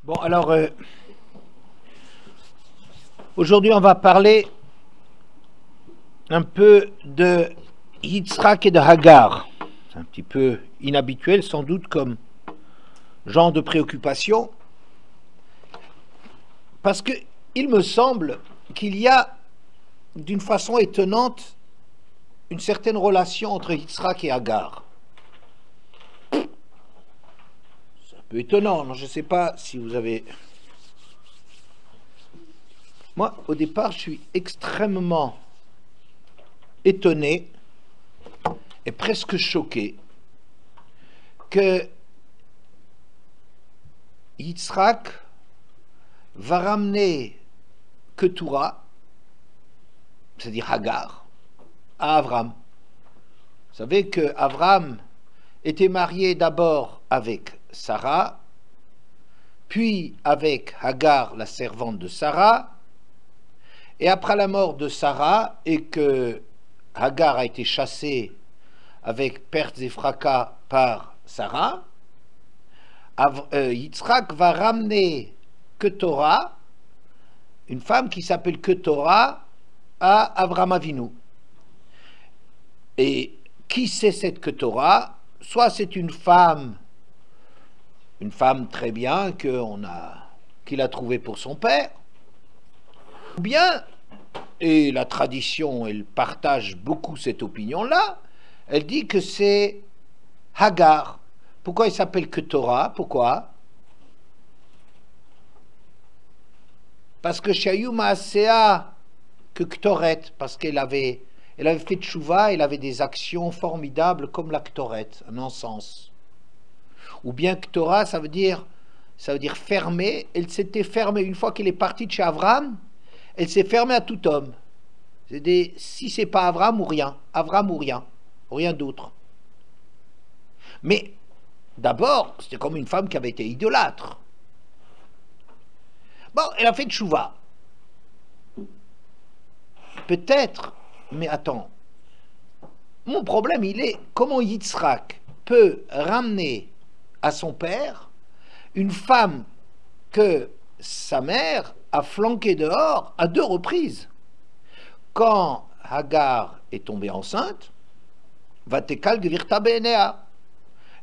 Bon, alors, aujourd'hui, on va parler un peu de Yitzhak et de Hagar. C'est un petit peu inhabituel, sans doute, comme genre de préoccupation, parce que il me semble qu'il y a, d'une façon étonnante, une certaine relation entre Yitzhak et Hagar. C'est un peu étonnant, je ne sais pas si vous avez... Moi, au départ, je suis extrêmement étonné et presque choqué que Yitzhak va ramener Ketura, c'est-à-dire Hagar, à Avram. Vous savez que Avram était marié d'abord avec Sarah, puis avec Hagar, la servante de Sarah, et après la mort de Sarah, et que Hagar a été chassée avec perte et fracas par Sarah, Yitzhak va ramener Ketura, une femme qui s'appelle Ketura, à Avram Avinu. Et qui c'est cette Ketura? Soit c'est une femme très bien qu'il a trouvée pour son père, ou bien, et la tradition, elle partage beaucoup cette opinion-là, elle dit que c'est Hagar. Pourquoi il s'appelle Ketura? Pourquoi? Parce que Shayu Maasea que Ktoret, parce elle avait fait tchouva, elle avait des actions formidables comme la Ktoret, un encens. Ou bien Ktora, ça veut dire fermée. Elle s'était fermée une fois qu'elle est partie de chez Avram, elle s'est fermée à tout homme. Si c'est pas Avram ou rien, rien d'autre. Mais d'abord, c'était comme une femme qui avait été idolâtre. Bon, elle a fait tchouva. Peut-être, mais attends. Mon problème, il est comment Yitzhak peut ramener à son père une femme que sa mère a flanquée dehors à 2 reprises. Quand Hagar est tombée enceinte, Vatekal Gvirta Beenea,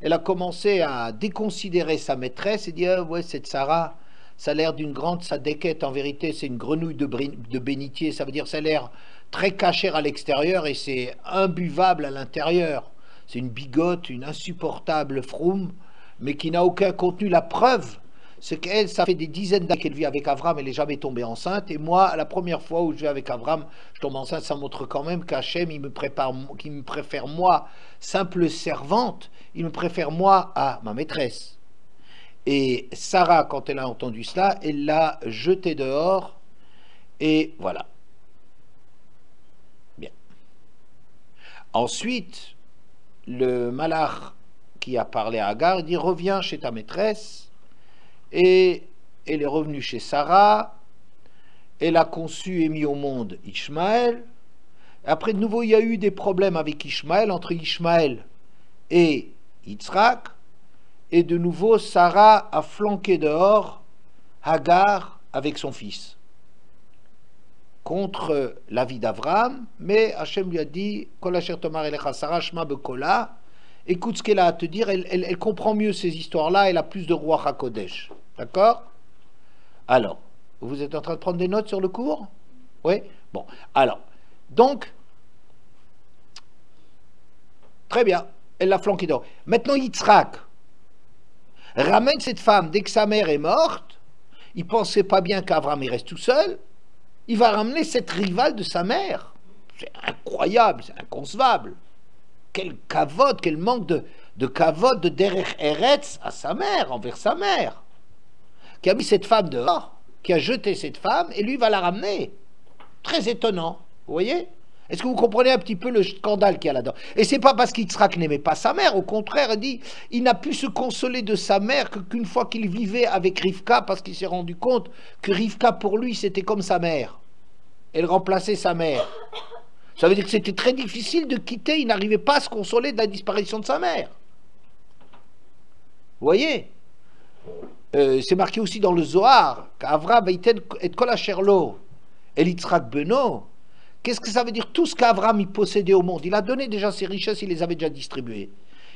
elle a commencé à déconsidérer sa maîtresse et dire ouais, cette Sarah, ça a l'air d'une grande sadéquette, en vérité c'est une grenouille de bénitier, ça veut dire ça a l'air très cachère à l'extérieur et c'est imbuvable à l'intérieur. C'est une bigote, une insupportable froum, mais qui n'a aucun contenu. La preuve, c'est qu'elle, ça fait des dizaines d'années qu'elle vit avec Avram, elle n'est jamais tombée enceinte. Et moi, la première fois où je vais avec Avram, je tombe enceinte, ça montre quand même qu'Hachem, il me préfère moi, simple servante, il me préfère moi à ma maîtresse. Et Sarah, quand elle a entendu cela, elle l'a jeté dehors, et voilà. Bien. Ensuite, le malach qui a parlé à Hagar, il dit reviens chez ta maîtresse, et elle est revenue chez Sarah, elle a conçu et mis au monde Ishmaël. Après de nouveau il y a eu des problèmes avec Ishmaël, entre Ishmaël et Yitzhak, et de nouveau Sarah a flanqué dehors Hagar avec son fils contre l'avis d'Avram, mais Hachem lui a dit Kol asher tomar elecha Sarah shma bekola. Écoute ce qu'elle a à te dire, elle comprend mieux ces histoires-là, elle a plus de Ruach HaKodesh. D'accord? Alors, vous êtes en train de prendre des notes sur le cours? Oui? Bon, alors, donc, très bien, elle l'a flanqué d'or. Maintenant, Yitzhak ramène cette femme dès que sa mère est morte, il pensait pas bien qu'Avram reste tout seul, il va ramener cette rivale de sa mère. C'est incroyable, c'est inconcevable. Quel kavod, quel manque de kavod, de derech eretz à sa mère, envers sa mère, qui a mis cette femme dehors, qui a jeté cette femme, et lui va la ramener. Très étonnant, vous voyez? Est-ce que vous comprenez un petit peu le scandale qu'il y a là-dedans? Et c'est pas parce qu'Yitzhak n'aimait pas sa mère, au contraire, il dit, il n'a pu se consoler de sa mère qu'une fois qu'il vivait avec Rivka, parce qu'il s'est rendu compte que Rivka, pour lui, c'était comme sa mère. Elle remplaçait sa mère. Ça veut dire que c'était très difficile de quitter, il n'arrivait pas à se consoler de la disparition de sa mère. Vous voyez? c'est marqué aussi dans le Zohar, qu'Avram vaïten et kol asher lo, el Yitzhak beno. Qu'est-ce que ça veut dire? Tout ce qu'Avram il possédait au monde, il a donné déjà ses richesses, il les avait déjà distribuées.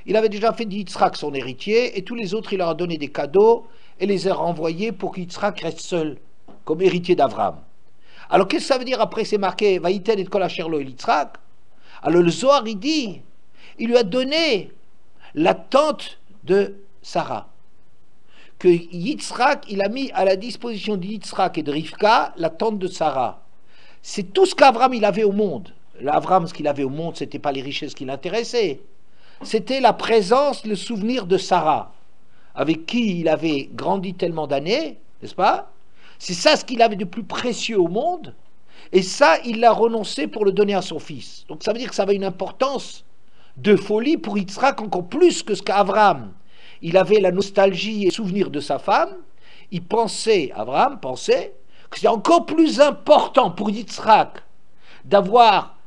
Il avait déjà fait d'Yitzhak son héritier, et tous les autres, il leur a donné des cadeaux, et les a renvoyés pour qu'Yitzhak reste seul, comme héritier d'Avram. Alors qu'est-ce que ça veut dire après? C'est marqué vaïten et kol asher lo el Yitzhak. Alors le Zohar il dit, il lui a donné la tente de Sarah, que Yitzhak, il a mis à la disposition de Yitzhak et de Rivka la tente de Sarah. C'est tout ce qu'Avram il avait au monde. L'Avram, ce qu'il avait au monde, c'était pas les richesses qui l'intéressaient, c'était la présence, le souvenir de Sarah, avec qui il avait grandi tellement d'années, n'est-ce pas? C'est ça ce qu'il avait de plus précieux au monde, et ça, il l'a renoncé pour le donner à son fils. Donc ça veut dire que ça avait une importance de folie pour Yitzhak, encore plus que ce qu'Avram. Il avait la nostalgie et le souvenir de sa femme. Avram pensait que c'était encore plus important pour Yitzhak d'avoir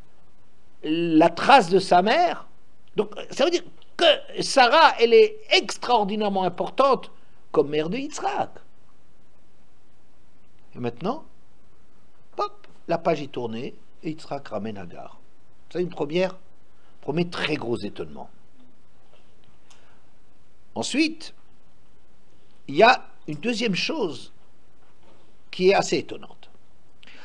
la trace de sa mère. Donc ça veut dire que Sarah, elle est extraordinairement importante comme mère de Yitzhak. Et maintenant, hop, la page est tournée et Yitzhak ramène Hagar. C'est une premier très gros étonnement. Ensuite, il y a une deuxième chose qui est assez étonnante.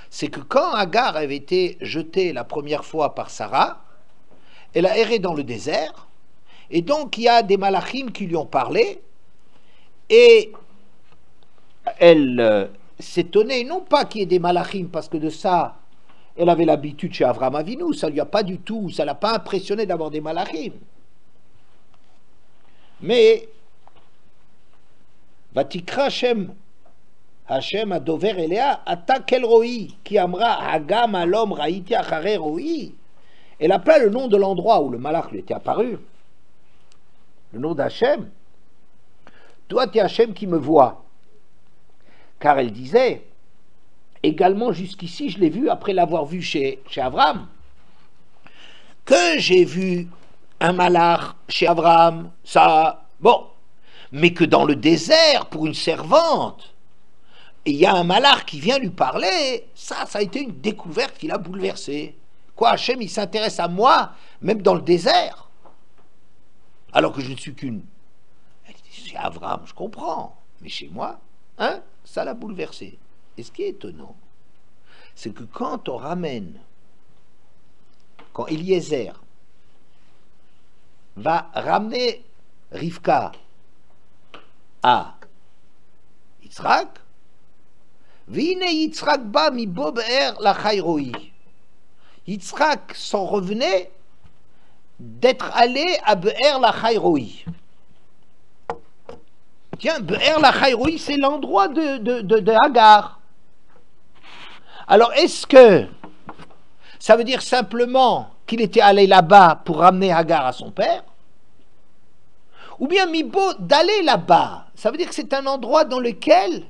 C'est que quand Hagar avait été jetée la première fois par Sarah, elle a erré dans le désert, et donc il y a des malachim qui lui ont parlé, et elle s'étonnait, non pas qu'il y ait des malachim, parce que de ça, elle avait l'habitude chez Avram Avinu, ça lui a pas du tout, ça l'a pas impressionné d'avoir des malachim. Mais Vatikra Hashem adover Elea ata kel roi qui amra hagam alom raïti achare roi. Elle appela le nom de l'endroit où le malach lui était apparu, le nom d'Hachem. Toi, tu es Hachem qui me voit. Car elle disait, également jusqu'ici, je l'ai vu après l'avoir vu chez Avram, que j'ai vu un malach chez Avram, ça, bon, mais que dans le désert, pour une servante, il y a un malach qui vient lui parler, ça a été une découverte qui l'a bouleversé. Quoi, Hachem, il s'intéresse à moi, même dans le désert, alors que je ne suis qu'une. Elle dit, chez Avram, je comprends, mais chez moi, hein, ça l'a bouleversé. Et ce qui est étonnant, c'est que quand on ramène, quand Eliezer va ramener Rivka à Yitzhak, Vine Yitzhak ba mi bo be'er la chayroi. Yitzhak s'en revenait d'être allé à Be'er la chayroi. Tiens, Be'er la chayroi, c'est l'endroit de Hagar. Alors, est-ce que ça veut dire simplement qu'il était allé là-bas pour ramener Hagar à son père? Ou bien Mibo d'aller là-bas, ça veut dire que c'est un endroit dans lequel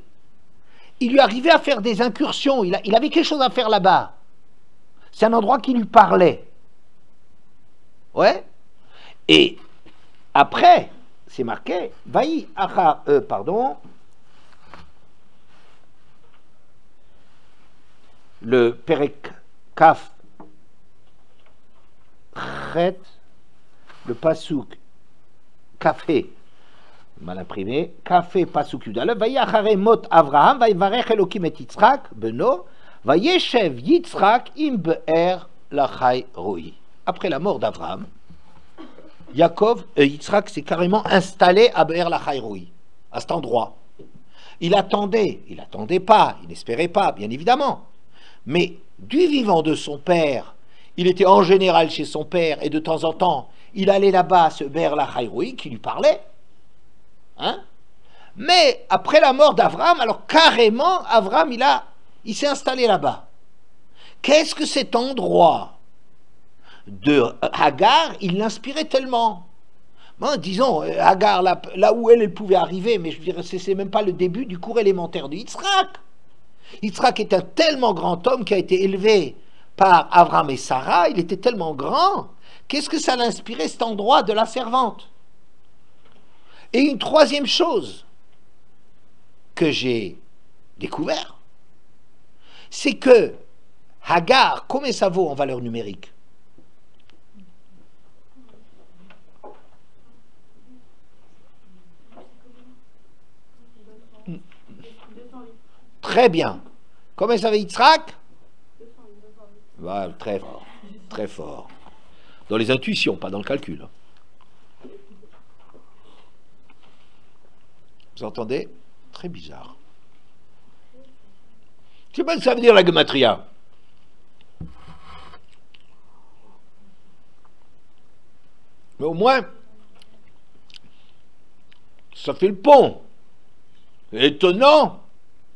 il lui arrivait à faire des incursions, il avait quelque chose à faire là-bas. C'est un endroit qui lui parlait. Ouais. Et après, c'est marqué, le Perek Kaf Chet, le Pasuk Café, mal imprimé, Café Pasuk Yudale, Vayachare Mot Avraham, Vayivarech Elokim et Yitzhak, Beno, Vayeshev Yitzhak im Be'er lachai roi. Après la mort d'Avraham, Yitzhak s'est carrément installé à Be'er lachai roi, à cet endroit. Il attendait pas, il n'espérait pas, bien évidemment. Mais du vivant de son père, il était en général chez son père et de temps en temps, il allait là-bas à ce Be'er lachai roi qui lui parlait. Hein? Mais après la mort d'Avram, alors carrément, Avram, il s'est installé là-bas. Qu'est-ce que cet endroit de Hagar, il l'inspirait tellement. Bon, disons, Hagar, là où elle pouvait arriver, mais je dirais, c'est même pas le début du cours élémentaire de Yitzhak. Yitzhak est un tellement grand homme qui a été élevé par Avram et Sarah, il était tellement grand. Qu'est-ce que ça l'inspirait, cet endroit de la servante? Et une troisième chose, que j'ai découvert, c'est que Hagar, combien ça vaut en valeur numérique? Très bien. Combien ça fait Yitzhak? Ouais, très fort. Très fort. Dans les intuitions, pas dans le calcul. Vous entendez? Très bizarre. Je sais pas ce que ça veut dire la gematria. Mais au moins, ça fait le pont. C'est étonnant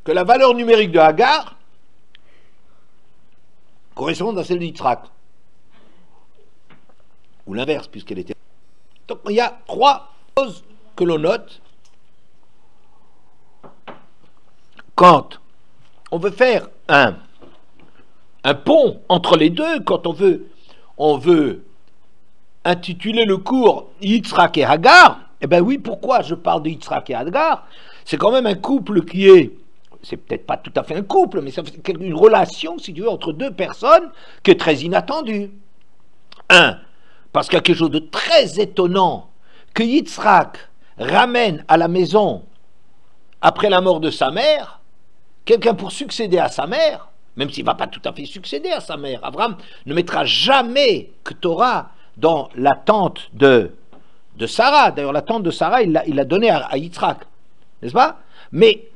que la valeur numérique de Hagar corresponde à celle d'Yitzhak. Ou l'inverse, puisqu'elle était... Donc il y a trois choses que l'on note quand on veut faire un pont entre les deux, quand on veut intituler le cours Yitzhak et Hagar. Eh bien oui, pourquoi je parle de Yitzhak et Hagar? C'est quand même un couple qui est, c'est peut-être pas tout à fait un couple, mais c'est une relation, si tu veux, entre deux personnes qui est très inattendue. Parce qu'il y a quelque chose de très étonnant que Yitzhak ramène à la maison après la mort de sa mère, quelqu'un pour succéder à sa mère, même s'il ne va pas tout à fait succéder à sa mère. Abraham ne mettra jamais que Torah dans la tente de Sarah. D'ailleurs, la tente de Sarah, il l'a donnée à Yitzhak, n'est-ce pas? Mais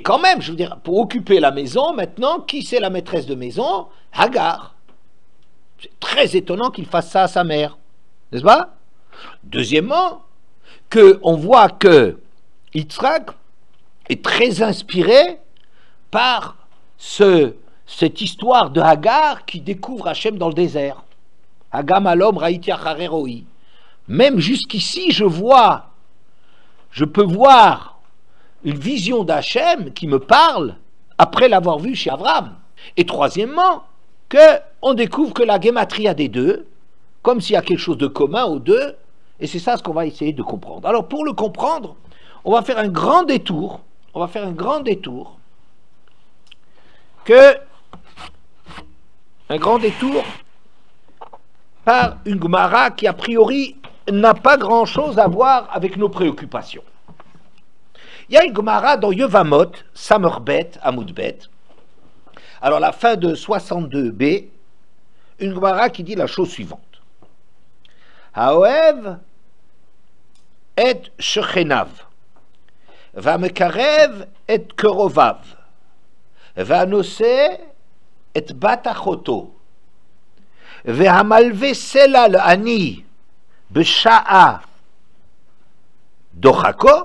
quand même, je veux dire, pour occuper la maison, maintenant, qui c'est la maîtresse de maison? Hagar. C'est très étonnant qu'il fasse ça à sa mère, n'est-ce pas? Deuxièmement, on voit que Yitzhak est très inspiré par cette histoire de Hagar qui découvre Hachem dans le désert. Hagam alom raïti achareroi. Même jusqu'ici, je peux voir une vision d'Hachem qui me parle après l'avoir vu chez Abraham. Et troisièmement, on découvre que la gematria des deux, comme s'il y a quelque chose de commun aux deux, et c'est ça ce qu'on va essayer de comprendre. Alors pour le comprendre, on va faire un grand détour, par une Gemara qui a priori n'a pas grand chose à voir avec nos préoccupations. Il y a une Gemara dans Yevamot, Samerbet, Amoudbet, alors la fin de 62b, une Gemara qui dit la chose suivante. Haoev et shechenav, vamekarev et kerovav, vanose et batachoto, והמלווה סלע לעני בשעה דוחקו,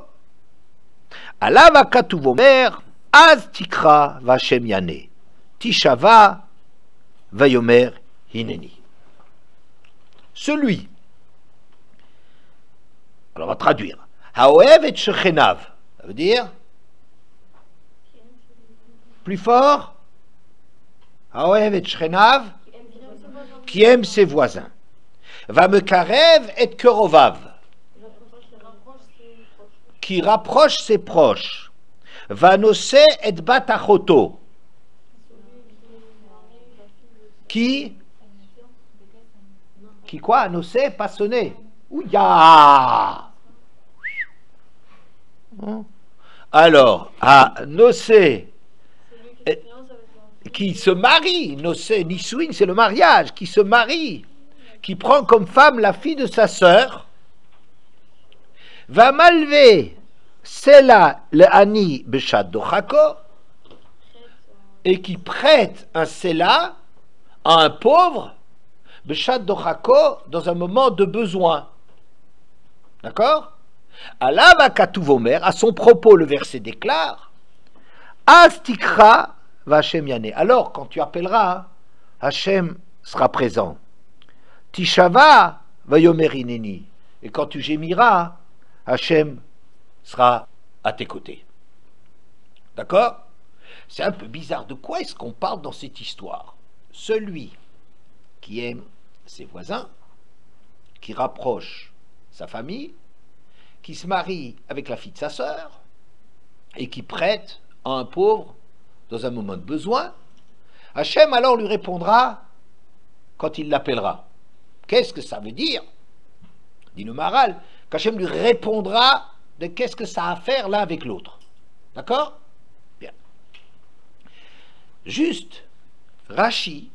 עליו הכתוב אומר, אז תקרא והשם יענה, תשבע ויאמר הנני. Celui, alors on va traduire, האוהב את שכניו, ça veut dire, plus fort, האוהב את שכניו, qui aime ses voisins. Va me karev et kerovav, qui rapproche ses proches. Va nosé et batachoto, qui quoi? Nosé, pas sonné. Ouya. Alors, à nosé, qui se marie, Nisouin, c'est le mariage, qui se marie, qui prend comme femme la fille de sa sœur, va malver Sela le Ani Beshat Dochako, et qui prête un Sela à un pauvre, Beshat Dochako, dans un moment de besoin. D'accord? Alava Katuvomer, à son propos, le verset déclare, Astikra Hachem Yané. Alors, quand tu appelleras, Hachem sera présent. Tishava vayomer hineni. Et quand tu gémiras, Hachem sera à tes côtés. D'accord? C'est un peu bizarre. De quoi est-ce qu'on parle dans cette histoire? Celui qui aime ses voisins, qui rapproche sa famille, qui se marie avec la fille de sa sœur, et qui prête à un pauvre dans un moment de besoin, Hachem alors lui répondra quand il l'appellera. Qu'est-ce que ça veut dire? Dit le Maharal, qu'Hachem lui répondra de qu'est-ce que ça a à faire l'un avec l'autre. D'accord? Bien. Juste, Rashi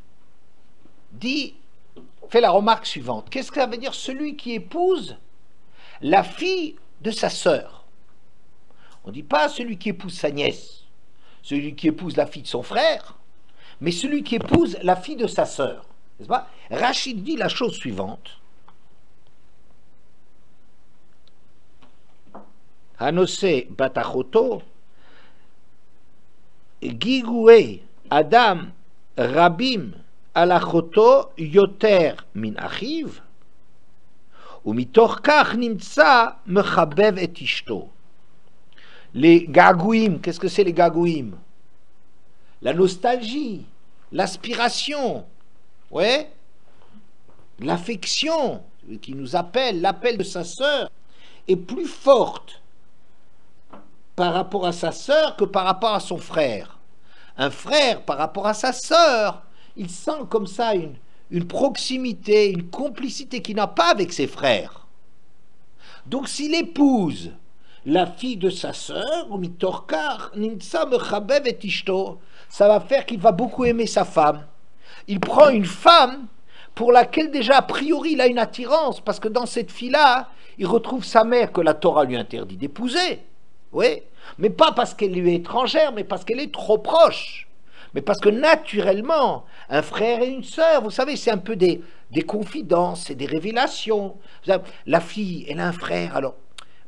fait la remarque suivante. Qu'est-ce que ça veut dire celui qui épouse la fille de sa sœur? On ne dit pas celui qui épouse sa nièce, celui qui épouse la fille de son frère, mais celui qui épouse la fille de sa sœur. N'est-ce pas? Rachid dit la chose suivante. Hanose batachoto gigoué adam rabim alachoto yoter min achiv umitoch kach nimtsa mechabev et ishto. Les gagouim, qu'est-ce que c'est les gagouim? La nostalgie, l'aspiration, ouais, l'affection qui nous appelle, l'appel de sa sœur est plus forte par rapport à sa sœur que par rapport à son frère. Un frère par rapport à sa sœur, il sent comme ça une proximité, une complicité qu'il n'a pas avec ses frères. Donc s'il épouse la fille de sa sœur, ça va faire qu'il va beaucoup aimer sa femme. Il prend une femme pour laquelle déjà a priori il a une attirance, parce que dans cette fille-là, il retrouve sa mère que la Torah lui interdit d'épouser. Oui, mais pas parce qu'elle lui est étrangère, mais parce qu'elle est trop proche. Mais parce que naturellement, un frère et une sœur, vous savez, c'est un peu des confidences, c'est des révélations. La fille, elle a un frère, alors,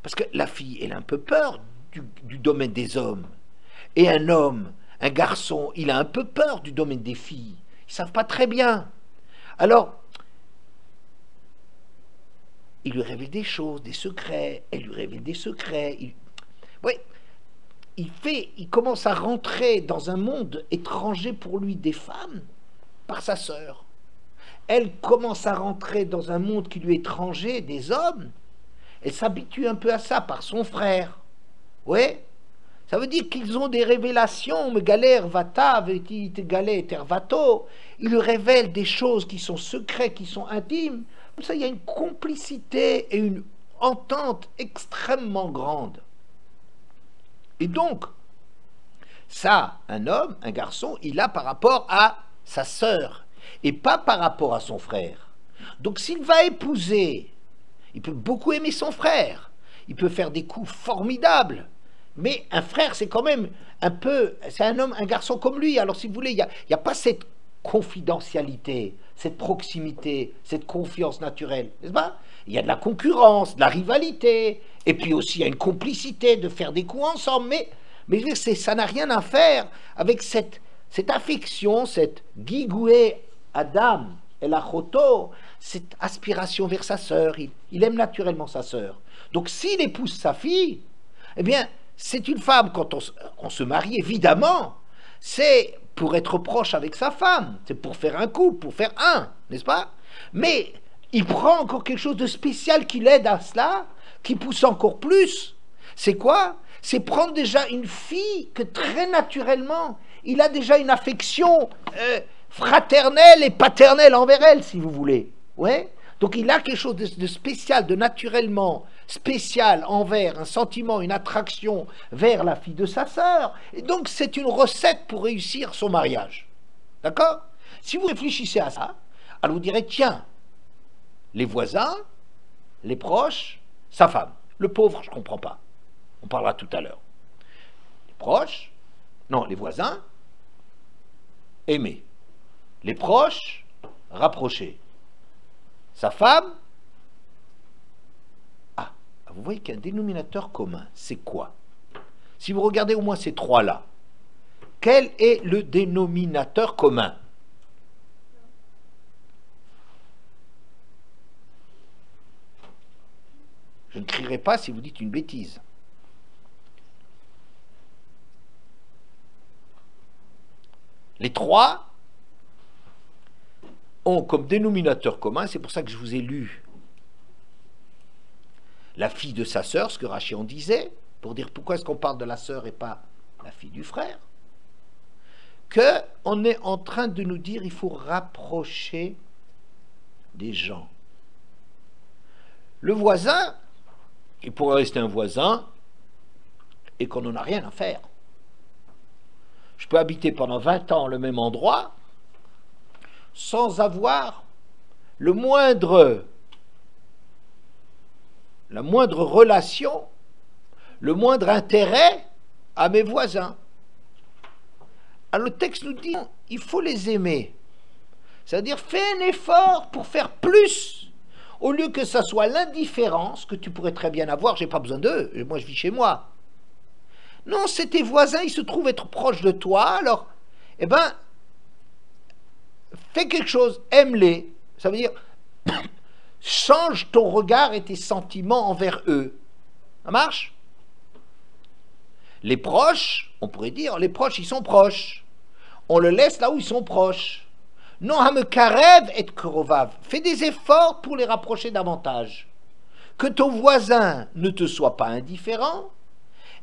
parce que la fille, elle a un peu peur du domaine des hommes. Et un homme, un garçon, il a un peu peur du domaine des filles. Ils ne savent pas très bien. Alors, il lui révèle des choses, des secrets, elle lui révèle des secrets. Oui, il commence à rentrer dans un monde étranger pour lui des femmes par sa sœur. Elle commence à rentrer dans un monde qui lui est étranger des hommes. Elle s'habitue un peu à ça par son frère. Oui, ça veut dire qu'ils ont des révélations. Megaler vata vetit galer tervato. Il lui révèle des choses qui sont secrètes, qui sont intimes. Comme ça, il y a une complicité et une entente extrêmement grande. Et donc, ça, un homme, un garçon, il a par rapport à sa sœur et pas par rapport à son frère. Donc s'il va épouser, il peut beaucoup aimer son frère, il peut faire des coups formidables, mais un frère, c'est quand même un peu, c'est un homme, un garçon comme lui. Alors si vous voulez, il n'y a pas cette confidentialité, cette proximité, cette confiance naturelle, n'est-ce pas? Il y a de la concurrence, de la rivalité, et puis aussi il y a une complicité de faire des coups ensemble, mais ça n'a rien à faire avec cette affection, cette gigoué Adam et la choto, cette aspiration vers sa sœur. Il aime naturellement sa sœur. Donc s'il épouse sa fille, eh bien c'est une femme, quand on se marie, évidemment, c'est pour être proche avec sa femme, c'est pour faire un couple, pour faire un, n'est-ce pas? Mais il prend encore quelque chose de spécial qui l'aide à cela, qui pousse encore plus. C'est quoi? C'est prendre déjà une fille que très naturellement, il a déjà une affection fraternelle et paternelle envers elle, si vous voulez. Ouais? Donc il a quelque chose de spécial, de naturellement spécial envers un sentiment, une attraction vers la fille de sa sœur. Et donc c'est une recette pour réussir son mariage. D'accord? Si vous réfléchissez à ça, alors vous direz, tiens, les voisins, les proches, sa femme. Le pauvre, je ne comprends pas. On parlera tout à l'heure. Les proches, non, les voisins, aimer. Les proches, rapprocher. Sa femme, vous voyez qu'il y a un dénominateur commun. C'est quoi? Si vous regardez au moins ces trois-là, quel est le dénominateur commun? Je ne crierai pas si vous dites une bêtise. Les trois ont comme dénominateur commun, c'est pour ça que je vous ai lu la fille de sa sœur, ce que Rashi en disait, pour dire pourquoi est-ce qu'on parle de la sœur et pas la fille du frère, qu'on est en train de nous dire il faut rapprocher des gens. Le voisin, il pourrait rester un voisin et qu'on n'en a rien à faire. Je peux habiter pendant 20 ans le même endroit sans avoir la moindre relation, le moindre intérêt à mes voisins. Alors le texte nous dit, il faut les aimer. C'est-à-dire, fais un effort pour faire plus, au lieu que ça soit l'indifférence que tu pourrais très bien avoir, j'ai pas besoin d'eux, moi je vis chez moi. Non, c'est tes voisins, ils se trouvent être proches de toi, alors, eh ben, fais quelque chose, aime-les. Ça veut dire, change ton regard et tes sentiments envers eux. Ça marche? Les proches, on pourrait dire, les proches, ils sont proches. On le laisse là où ils sont proches. Non, hamekarev et krovav. Fais des efforts pour les rapprocher davantage. Que ton voisin ne te soit pas indifférent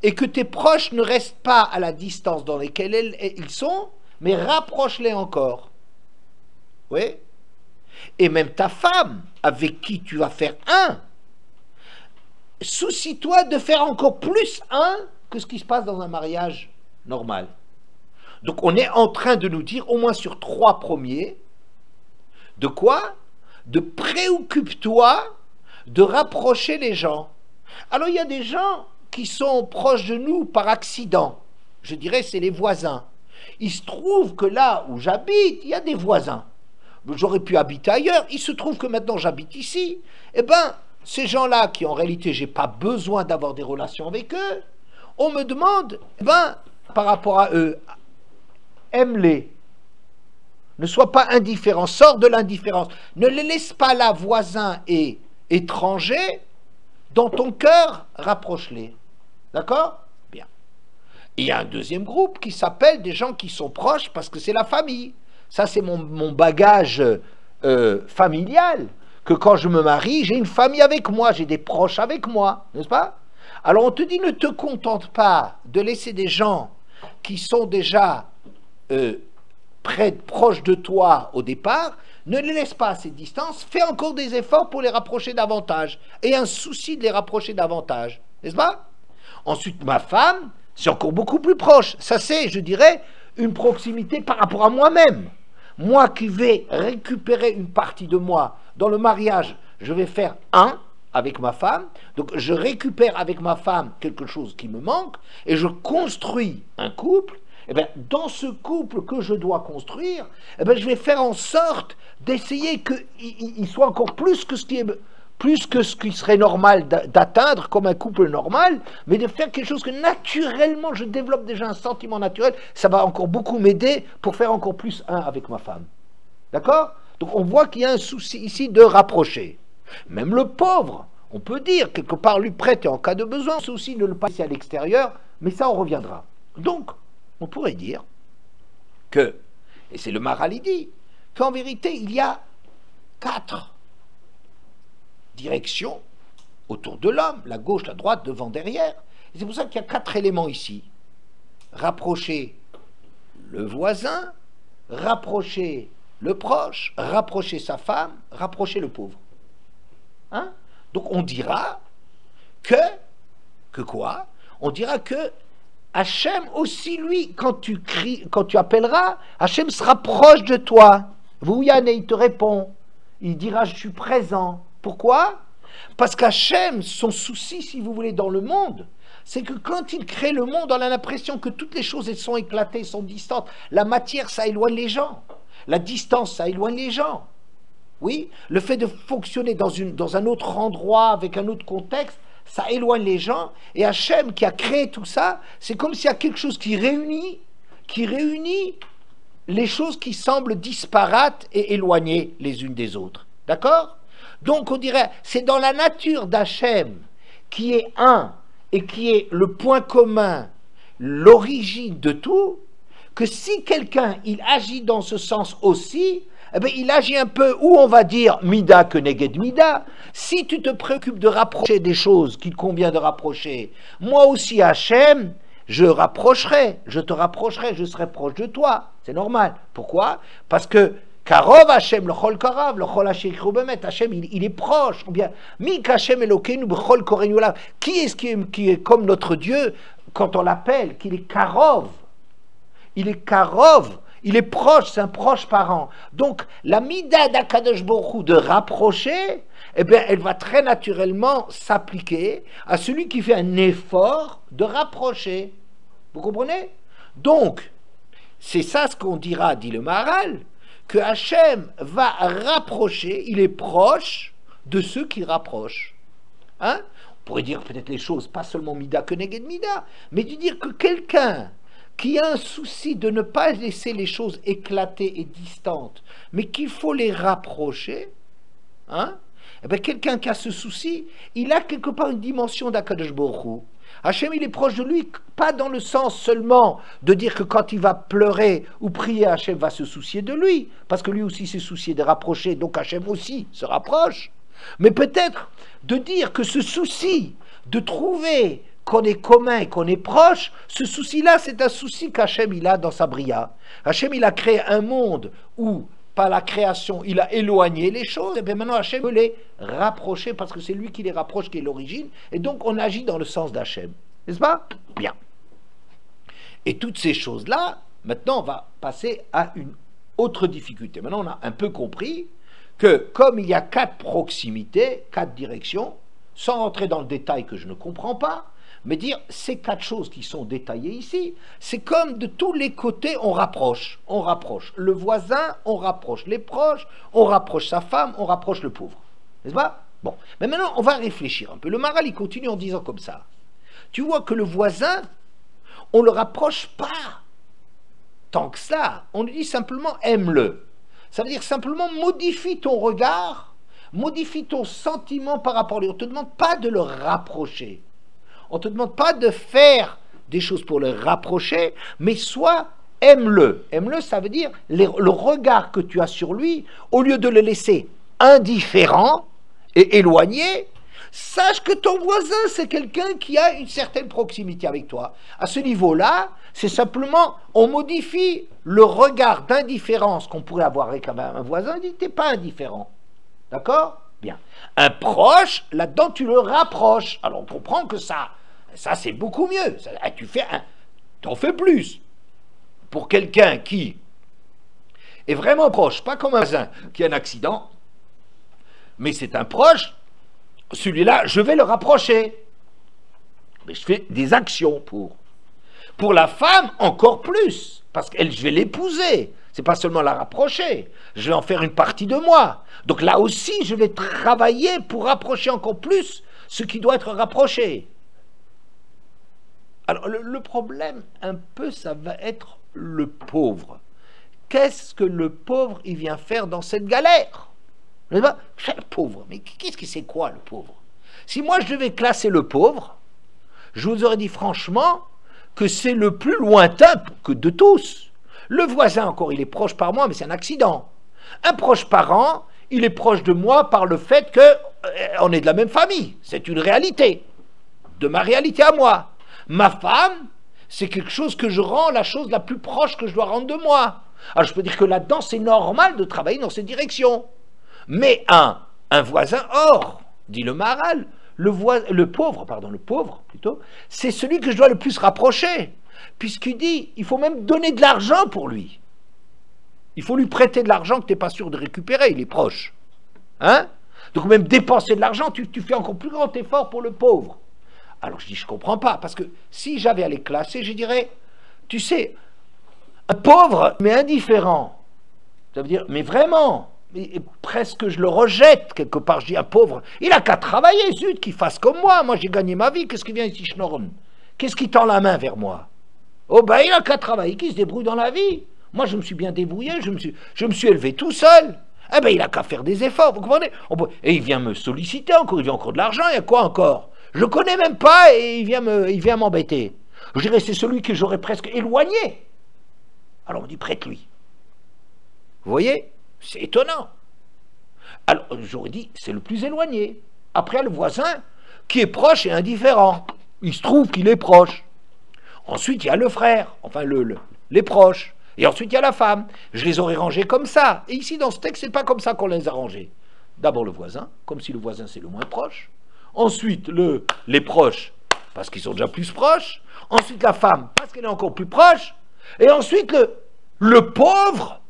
et que tes proches ne restent pas à la distance dans laquelle ils sont, mais rapproche-les encore. Oui? Et même ta femme, avec qui tu vas faire un, soucie-toi de faire encore plus un que ce qui se passe dans un mariage normal. Donc on est en train de nous dire, au moins sur 3 premiers, de quoi? De préoccupe-toi de rapprocher les gens. Alors il y a des gens qui sont proches de nous par accident. Je dirais c'est les voisins. Il se trouve que là où j'habite, il y a des voisins. J'aurais pu habiter ailleurs, il se trouve que maintenant j'habite ici. Eh bien, ces gens-là qui en réalité j'ai pas besoin d'avoir des relations avec eux, on me demande, eh ben, par rapport à eux, aime-les. Ne sois pas indifférent, sors de l'indifférence. Ne les laisse pas là, voisins et étrangers, dans ton cœur, rapproche-les. D'accord? Bien. Il y a un deuxième groupe qui s'appelle des gens qui sont proches parce que c'est la famille. Ça, c'est mon bagage familial, que quand je me marie, j'ai une famille avec moi, j'ai des proches avec moi, n'est-ce pas? Alors on te dit, ne te contente pas de laisser des gens qui sont déjà proches de toi au départ, ne les laisse pas à ces distances, fais encore des efforts pour les rapprocher davantage, et un souci de les rapprocher davantage, n'est-ce pas? Ensuite, ma femme, c'est encore beaucoup plus proche, ça c'est, je dirais, une proximité par rapport à moi-même. Moi qui vais récupérer une partie de moi dans le mariage, je vais faire un avec ma femme, donc je récupère avec ma femme quelque chose qui me manque, et je construis un couple. Eh bien, dans ce couple que je dois construire, eh bien, je vais faire en sorte d'essayer qu'il soit encore plus que ce qui serait normal d'atteindre comme un couple normal, mais de faire quelque chose que naturellement, je développe déjà un sentiment naturel, ça va encore beaucoup m'aider pour faire encore plus un avec ma femme. D'accord? Donc on voit qu'il y a un souci ici de rapprocher. Même le pauvre, on peut dire, quelque part lui prêter en cas de besoin, c'est aussi de le passer à l'extérieur, mais ça on reviendra. Donc, on pourrait dire que, et c'est le Maharal dit, qu'en vérité, il y a 4 directions autour de l'homme, la gauche, la droite, devant, derrière. Et c'est pour ça qu'il y a 4 éléments ici. Rapprocher le voisin, rapprocher le proche, rapprocher sa femme, rapprocher le pauvre. Hein? Donc on dira que quoi? On dira que Hachem aussi, lui, quand tu appelleras, Hachem sera proche de toi. Vous, Yann, il te répond. Il dira, je suis présent. Pourquoi? Parce qu'Hachem, son souci, si vous voulez, dans le monde, c'est que quand il crée le monde, on a l'impression que toutes les choses, elles sont éclatées, sont distantes. La matière, ça éloigne les gens. La distance, ça éloigne les gens. Oui, le fait de fonctionner dans un autre endroit, avec un autre contexte, ça éloigne les gens. Et Hachem, qui a créé tout ça, c'est comme s'il y a quelque chose qui réunit les choses qui semblent disparates et éloignées les unes des autres. D'accord? Donc on dirait, c'est dans la nature d'Hachem, qui est un, et qui est le point commun, l'origine de tout, que si quelqu'un, il agit dans ce sens aussi, eh bien, il agit un peu, où on va dire Mida que Neged Mida. Si tu te préoccupes de rapprocher des choses qu'il convient de rapprocher, moi aussi, Hachem, je te rapprocherai, je serai proche de toi. C'est normal. Pourquoi? Parce que Karov Hachem, le Chol Karav, le Chol Hashekru Bemet, Hachem, il est proche. Ou bien, Mik Hachem Elokeinu B'chol Korenu Olav. Qui est comme notre Dieu quand on l'appelle, qu'il est Karov? Il est Karov. Il est proche, c'est un proche parent. Donc, la mida d'Akadosh Baruch Hu de rapprocher, eh bien, elle va très naturellement s'appliquer à celui qui fait un effort de rapprocher. Vous comprenez? Donc, c'est ça ce qu'on dira, dit le Maharal, que Hachem va rapprocher, il est proche de ceux qui rapprochent. Hein? On pourrait dire peut-être les choses, pas seulement mida que neged mida, mais de dire que quelqu'un qui a un souci de ne pas laisser les choses éclater et distantes, mais qu'il faut les rapprocher, hein? Eh bien, quelqu'un qui a ce souci, il a quelque part une dimension d'Akadosh Baruch Hu. Hachem, il est proche de lui, pas dans le sens seulement de dire que quand il va pleurer ou prier, Hachem va se soucier de lui, parce que lui aussi s'est soucié de rapprocher, donc Hachem aussi se rapproche. Mais peut-être de dire que ce souci de trouver qu'on est commun et qu'on est proche, ce souci-là, c'est un souci qu'Hachem il a dans sa bria. Hachem il a créé un monde où, par la création, il a éloigné les choses, et bien maintenant Hachem veut les rapprocher, parce que c'est lui qui les rapproche, qui est l'origine, et donc on agit dans le sens d'Hachem. N'est-ce pas? Bien. Et toutes ces choses-là, maintenant on va passer à une autre difficulté. Maintenant on a un peu compris que comme il y a 4 proximités, 4 directions, sans rentrer dans le détail que je ne comprends pas, mais dire ces 4 choses qui sont détaillées ici, c'est comme de tous les côtés on rapproche. Le voisin, on rapproche les proches, on rapproche sa femme, on rapproche le pauvre. N'est-ce pas? Bon, mais maintenant on va réfléchir un peu. Le Maharal il continue en disant comme ça. Tu vois que le voisin, on ne le rapproche pas tant que ça. On lui dit simplement aime-le. Ça veut dire simplement modifie ton regard, modifie ton sentiment par rapport à lui. On ne te demande pas de le rapprocher. On ne te demande pas de faire des choses pour le rapprocher, mais soit aime-le. Aime-le, ça veut dire le regard que tu as sur lui, au lieu de le laisser indifférent et éloigné, sache que ton voisin, c'est quelqu'un qui a une certaine proximité avec toi. À ce niveau-là, c'est simplement, on modifie le regard d'indifférence qu'on pourrait avoir avec un voisin, dit, t'es pas indifférent. D'accord? Bien. Un proche, là-dedans, tu le rapproches. Alors, on comprend que ça c'est beaucoup mieux. T'en fais plus. Pour quelqu'un qui est vraiment proche, pas comme un voisin qui a un accident, mais c'est un proche, celui-là, je vais le rapprocher. Mais je fais des actions pour. Pour la femme, encore plus, parce que je vais l'épouser. C'est pas seulement la rapprocher, je vais en faire une partie de moi. Donc là aussi, je vais travailler pour rapprocher encore plus ce qui doit être rapproché. Alors le problème, un peu, ça va être le pauvre. Qu'est-ce que le pauvre, il vient faire dans cette galère? Le pauvre, mais qu'est-ce que c'est quoi le pauvre? Si moi je devais classer le pauvre, je vous aurais dit franchement que c'est le plus lointain que de tous. Le voisin, encore, il est proche par moi, mais c'est un accident. Un proche parent, il est proche de moi par le fait qu'on est de la même famille. C'est une réalité, de ma réalité à moi. Ma femme, c'est quelque chose que je rends la chose la plus proche que je dois rendre de moi. Alors je peux dire que là-dedans, c'est normal de travailler dans cette direction. Mais un voisin, or, dit le Maharal, le pauvre, plutôt, c'est celui que je dois le plus rapprocher. Puisqu'il dit, il faut même donner de l'argent pour lui. Il faut lui prêter de l'argent que tu n'es pas sûr de récupérer, il est proche. Hein? Donc même dépenser de l'argent, tu fais encore plus grand effort pour le pauvre. Alors je dis, je ne comprends pas, parce que si j'avais à les classer, je dirais, tu sais, un pauvre, mais indifférent, ça veut dire, mais vraiment, presque je le rejette quelque part, je dis, un pauvre, il n'a qu'à travailler, zut, qu'il fasse comme moi j'ai gagné ma vie, qu'est-ce qui vient ici, schnorren? Qu'est-ce qui tend la main vers moi? Oh ben il n'a qu'à travailler, qu'il se débrouille dans la vie. Moi je me suis bien débrouillé, je me suis élevé tout seul. Eh ben il n'a qu'à faire des efforts, vous comprenez? Et il vient me solliciter encore, il vient encore de l'argent, il y a quoi encore? Je le connais même pas et il vient m'embêter. Je dirais c'est celui que j'aurais presque éloigné. Alors on dit prête-lui. Vous voyez? C'est étonnant. Alors, j'aurais dit, c'est le plus éloigné. Après, le voisin, qui est proche et indifférent. Il se trouve qu'il est proche. Ensuite, il y a le frère, enfin, les proches. Et ensuite, il y a la femme. Je les aurais rangés comme ça. Et ici, dans ce texte, c'est pas comme ça qu'on les a rangés. D'abord le voisin, comme si le voisin, c'est le moins proche. Ensuite, les proches, parce qu'ils sont déjà plus proches. Ensuite, la femme, parce qu'elle est encore plus proche. Et ensuite, le pauvre,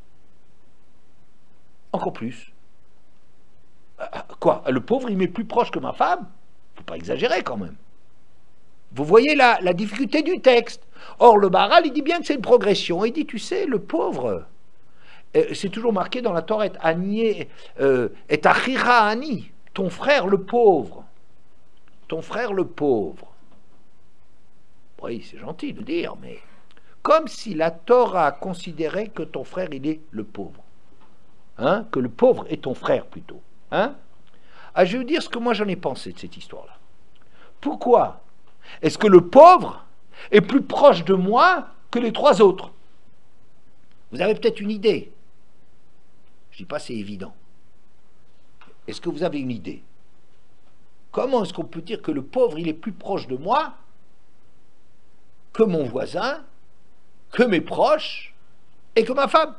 encore plus. Quoi? Le pauvre, il m'est plus proche que ma femme? Faut pas exagérer quand même. Vous voyez la difficulté du texte. Or, le Maharal, il dit bien que c'est une progression. Il dit, tu sais, le pauvre, c'est toujours marqué dans la Torah, et achira ani, ton frère le pauvre. Ton frère le pauvre. Oui, c'est gentil de dire, mais comme si la Torah considérait que ton frère, il est le pauvre. Hein? Que le pauvre est ton frère plutôt. Hein? Ah, je vais vous dire ce que moi j'en ai pensé de cette histoire-là. Pourquoi est-ce que le pauvre est plus proche de moi que les trois autres? Vous avez peut-être une idée. Je ne dis pas c'est évident. Est-ce que vous avez une idée? Comment est-ce qu'on peut dire que le pauvre, il est plus proche de moi que mon voisin, que mes proches et que ma femme?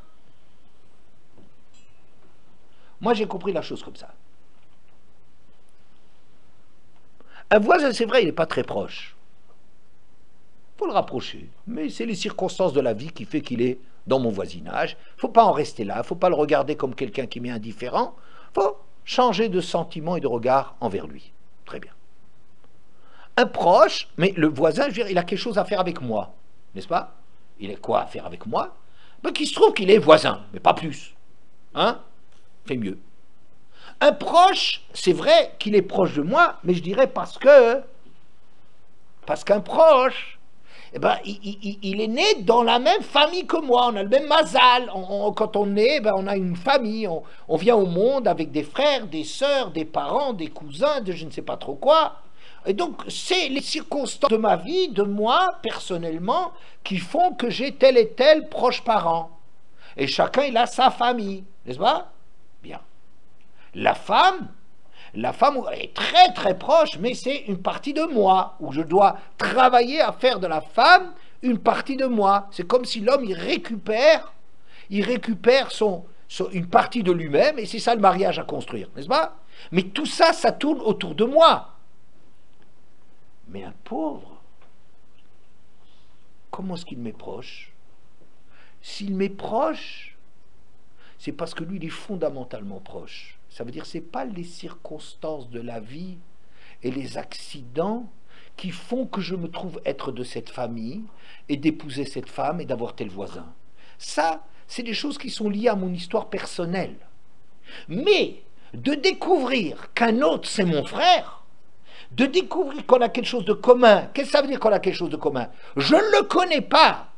Moi, j'ai compris la chose comme ça. Un voisin, c'est vrai, il n'est pas très proche. Il faut le rapprocher. Mais c'est les circonstances de la vie qui fait qu'il est dans mon voisinage. Il ne faut pas en rester là. Il ne faut pas le regarder comme quelqu'un qui m'est indifférent. Il faut changer de sentiment et de regard envers lui. Très bien. Un proche, mais le voisin, je veux dire, il a quelque chose à faire avec moi. N'est-ce pas? Il a quoi à faire avec moi? Ben, qu'il se trouve qu'il est voisin, mais pas plus. Hein? Fait mieux. Un proche, c'est vrai qu'il est proche de moi, mais je dirais parce qu'un proche, eh ben, il est né dans la même famille que moi, on a le même mazal. Quand on est, ben, on a une famille, on vient au monde avec des frères, des sœurs, des parents, des cousins, de je ne sais pas trop quoi. Et donc, c'est les circonstances de ma vie, de moi, personnellement, qui font que j'ai tel et tel proche parent. Et chacun, il a sa famille, n'est-ce pas? Bien. La femme est très très proche, mais c'est une partie de moi, où je dois travailler à faire de la femme une partie de moi. C'est comme si l'homme, il récupère une partie de lui-même, et c'est ça le mariage à construire, n'est-ce pas? Mais tout ça, ça tourne autour de moi. Mais un pauvre, comment est-ce qu'il m'est proche? S'il m'est proche, c'est parce que lui, il est fondamentalement proche. Ça veut dire que ce n'est pas les circonstances de la vie et les accidents qui font que je me trouve être de cette famille et d'épouser cette femme et d'avoir tel voisin. Ça, c'est des choses qui sont liées à mon histoire personnelle. Mais de découvrir qu'un autre, c'est mon frère, de découvrir qu'on a quelque chose de commun, qu'est-ce que ça veut dire qu'on a quelque chose de commun? Je ne le connais pas,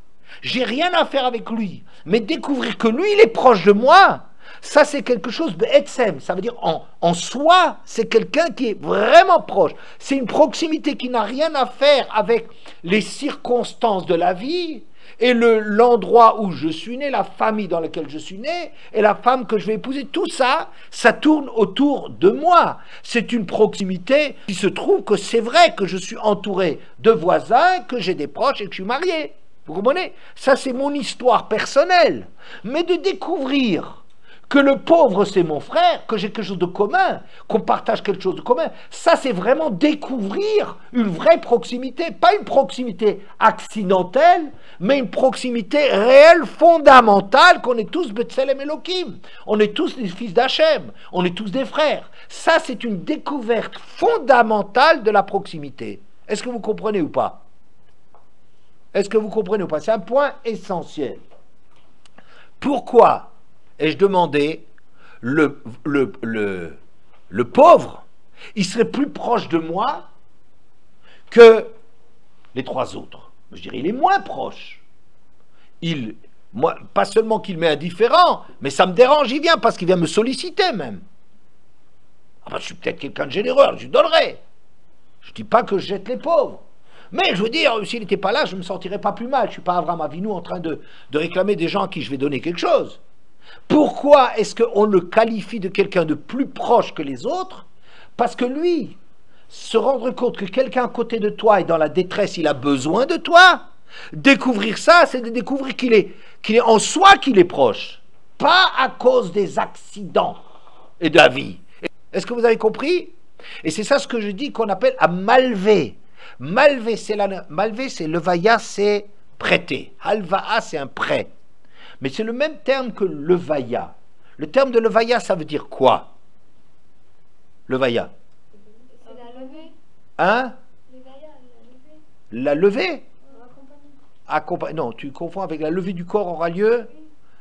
j'ai rien à faire avec lui, mais découvrir que lui, il est proche de moi, ça c'est quelque chose de etsem, ça veut dire en soi, c'est quelqu'un qui est vraiment proche. C'est une proximité qui n'a rien à faire avec les circonstances de la vie et l'endroit où je suis né, la famille dans laquelle je suis né et la femme que je vais épouser. Tout ça, ça tourne autour de moi. C'est une proximité qui se trouve que c'est vrai que je suis entouré de voisins, que j'ai des proches et que je suis marié. Vous comprenez? Ça c'est mon histoire personnelle. Mais de découvrir que le pauvre c'est mon frère, que j'ai quelque chose de commun, qu'on partage quelque chose de commun, ça c'est vraiment découvrir une vraie proximité, pas une proximité accidentelle, mais une proximité réelle, fondamentale, qu'on est tous Betselem Elohim, on est tous les fils d'Hachem, on est tous des frères. Ça c'est une découverte fondamentale de la proximité. Est-ce que vous comprenez ou pas? Est-ce que vous comprenez ou pas? C'est un point essentiel. Pourquoi ai-je demandé le pauvre, il serait plus proche de moi que les trois autres? Je dirais, il est moins proche. Moi, pas seulement qu'il m'est indifférent, mais ça me dérange, il vient parce qu'il vient me solliciter même. Ah ben, je suis peut-être quelqu'un de généreux, je lui donnerai. Je ne dis pas que je jette les pauvres. Mais je veux dire, s'il n'était pas là, je ne me sentirais pas plus mal. Je ne suis pas Avraham Avinu en train de réclamer des gens à qui je vais donner quelque chose. Pourquoi est-ce qu'on le qualifie de quelqu'un de plus proche que les autres? Parce que lui, se rendre compte que quelqu'un à côté de toi est dans la détresse, il a besoin de toi. Découvrir ça, c'est de découvrir qu'il est en soi qu'il est proche, pas à cause des accidents et de la vie. Est-ce que vous avez compris? Et c'est ça ce que je dis qu'on appelle à malver. Malver, c'est levaya, c'est prêter. Halva'a, c'est un prêt. Mais c'est le même terme que levaya. Le terme de levaya, ça veut dire quoi? Levaya. C'est la levée. Hein? Levaya, La levée? accompagner. Non, tu confonds avec la levée du corps aura lieu.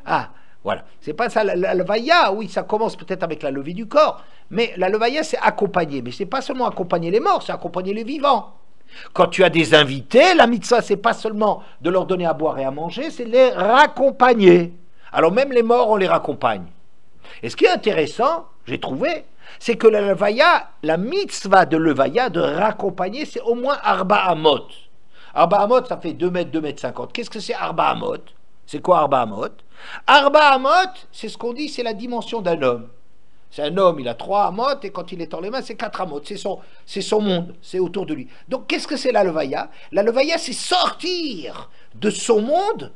Ah, voilà. C'est pas ça. La levaya, oui, ça commence peut-être avec la levée du corps. Mais la levaya, c'est accompagner. Mais c'est pas seulement accompagner les morts, c'est accompagner les vivants. Quand tu as des invités, la mitzvah, c'est pas seulement de leur donner à boire et à manger, c'est de les raccompagner. Alors même les morts, on les raccompagne. Et ce qui est intéressant, j'ai trouvé, c'est que la levaya, la mitzvah de levaya, de raccompagner, c'est au moins Arba Amot. Arba Amot, ça fait 2 mètres, 2 mètres 50. Qu'est-ce que c'est Arba Amot? C'est quoi Arba Amot? Arba Amot, c'est ce qu'on dit, c'est la dimension d'un homme. C'est un homme, il a 3 amot, et quand il est dans les mains, c'est 4 amot. C'est son monde, c'est autour de lui. Donc, qu'est-ce que c'est la levaya? La levaya, c'est sortir de son monde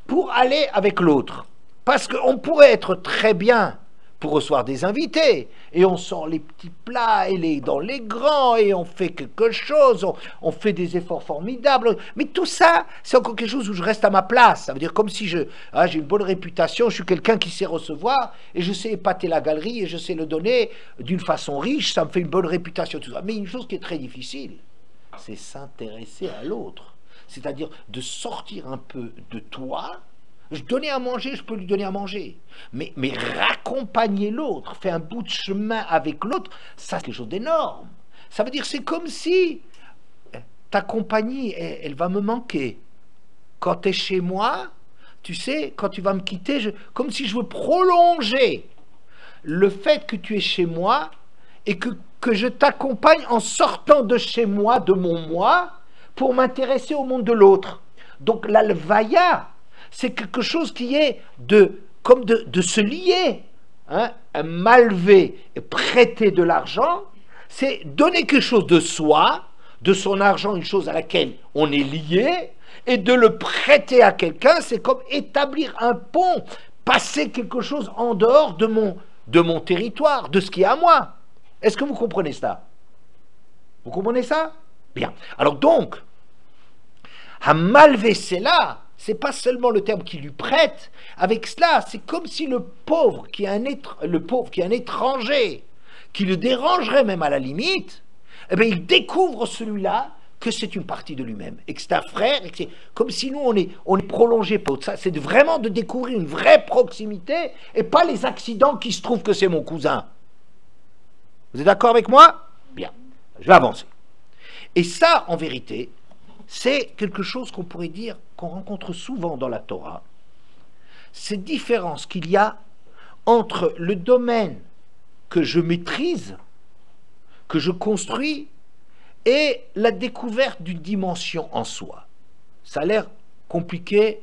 pour aller avec l'autre. Parce qu'on pourrait être très bien pour recevoir des invités, et on sort les petits plats et dans les grands, et on fait quelque chose, on fait des efforts formidables, mais tout ça, c'est encore quelque chose où je reste à ma place. Ça veut dire comme si j'ai une bonne réputation, je suis quelqu'un qui sait recevoir, et je sais épater la galerie, et je sais le donner d'une façon riche, ça me fait une bonne réputation, tout ça. Mais une chose qui est très difficile, c'est s'intéresser à l'autre, c'est-à-dire de sortir un peu de toi. Je donner à manger, je peux lui donner à manger. Mais raccompagner l'autre, faire un bout de chemin avec l'autre, ça c'est quelque chose d'énorme. Ça veut dire c'est comme si ta compagnie, elle va me manquer. Quand tu es chez moi, tu sais, quand tu vas me quitter, comme si je veux prolonger le fait que tu es chez moi et que je t'accompagne en sortant de chez moi, de mon moi, pour m'intéresser au monde de l'autre. Donc l'alvaya, c'est quelque chose qui est comme de se lier. Hein? Un malvé et prêter de l'argent, c'est donner quelque chose de soi, de son argent, une chose à laquelle on est lié, et de le prêter à quelqu'un, c'est comme établir un pont, passer quelque chose en dehors de mon territoire, de ce qui est à moi. Est-ce que vous comprenez ça? Vous comprenez ça? Bien. Alors donc, à malvé, c'est là. C'est pas seulement le terme qui lui prête. Avec cela, c'est comme si le pauvre qui est un étranger, qui le dérangerait même à la limite, eh bien, il découvre celui-là que c'est une partie de lui-même et que c'est un frère. Et que c'est comme si nous on est prolongé par ça. C'est vraiment de découvrir une vraie proximité et pas les accidents qui se trouvent que c'est mon cousin. Vous êtes d'accord avec moi? Bien. Je vais avancer. Et ça, en vérité, c'est quelque chose qu'on pourrait dire qu'on rencontre souvent dans la Torah. Cette différence qu'il y a entre le domaine que je maîtrise, que je construis, et la découverte d'une dimension en soi. Ça a l'air compliqué,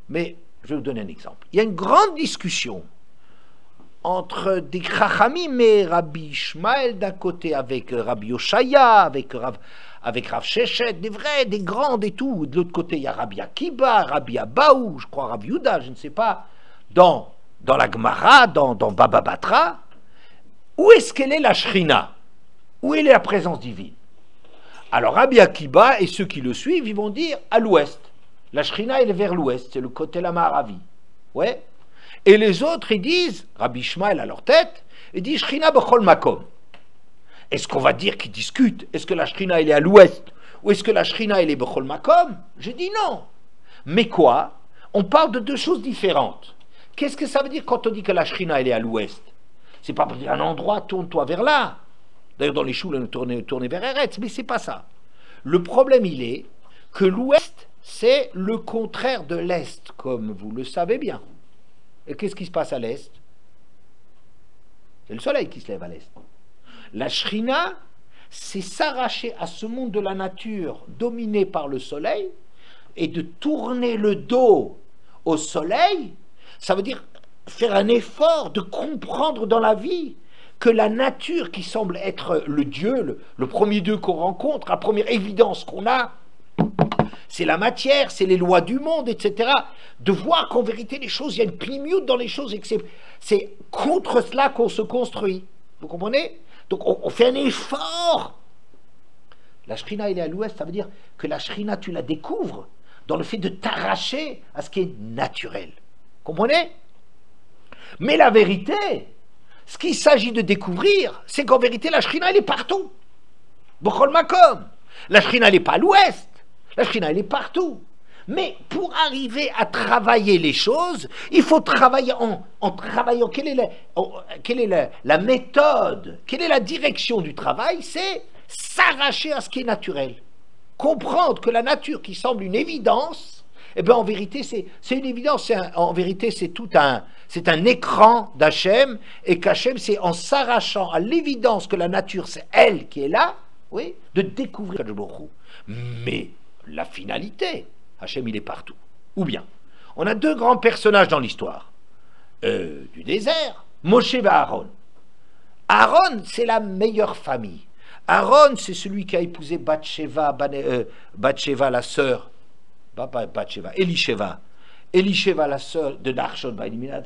mais je vais vous donner un exemple. Il y a une grande discussion entre des Chachamim et Rabbi Ishmael d'un côté, avec Rabbi Yoshaya, avec Rav Sheshet, des grandes et tout. De l'autre côté, il y a Rabbi Akiba, Rabbi Abaou, je crois Rabbi Yehuda, je ne sais pas, dans la Gemara, dans Baba Batra. Où est-ce qu'elle est la Shrina? Où est la présence divine? Alors Rabbi Akiba et ceux qui le suivent, ils vont dire à l'ouest. La Shrina, elle est vers l'ouest, c'est le côté la Maravi. Ouais. Et les autres, ils disent, Rabbi Ishmael à leur tête, ils disent Shrina b'chol makom. Est-ce qu'on va dire qu'ils discutent? Est-ce que la Shrina, elle est à l'ouest? Ou est-ce que la Shrina, elle est b'chol makom? Je dis non. Mais quoi? On parle de deux choses différentes. Qu'est-ce que ça veut dire quand on dit que la Shrina, elle est à l'ouest? C'est pas pour dire un endroit, tourne-toi vers là. D'ailleurs, dans les choules, on tourne vers Eretz, mais c'est pas ça. Le problème, il est que l'ouest, c'est le contraire de l'est, comme vous le savez bien. Et qu'est-ce qui se passe à l'est? C'est le soleil qui se lève à l'est. La Shrina, c'est s'arracher à ce monde de la nature dominé par le soleil et de tourner le dos au soleil. Ça veut dire faire un effort de comprendre dans la vie que la nature qui semble être le Dieu, le premier Dieu qu'on rencontre, la première évidence qu'on a, c'est la matière, c'est les lois du monde, etc. De voir qu'en vérité les choses, il y a une plimioute dans les choses et que c'est contre cela qu'on se construit. Vous comprenez? Donc on fait un effort. La Shrina, elle est à l'ouest, ça veut dire que la Shrina, tu la découvres dans le fait de t'arracher à ce qui est naturel. Comprenez? Mais la vérité, ce qu'il s'agit de découvrir, c'est qu'en vérité, la Shrina, elle est partout. Bechol Makom. La Shrina, elle n'est pas à l'ouest. La Shrina, elle est partout. Mais pour arriver à travailler les choses, il faut travailler en travaillant. Quelle est la méthode? Quelle est la direction du travail? C'est s'arracher à ce qui est naturel. Comprendre que la nature qui semble une évidence, eh bien en vérité c'est une évidence. En vérité c'est un écran d'Hachem, et qu'Hachem c'est en s'arrachant à l'évidence que la nature c'est elle qui est là, oui, de découvrir Kadosh Baruch Hu. Mais la finalité, Hachem il est partout. Ou bien, on a deux grands personnages dans l'histoire du désert, Moshe et Aaron. Aaron, c'est la meilleure famille. Aaron, c'est celui qui a épousé Bathsheba, la sœur, Elisheva. Elisheva, la sœur de Narshon,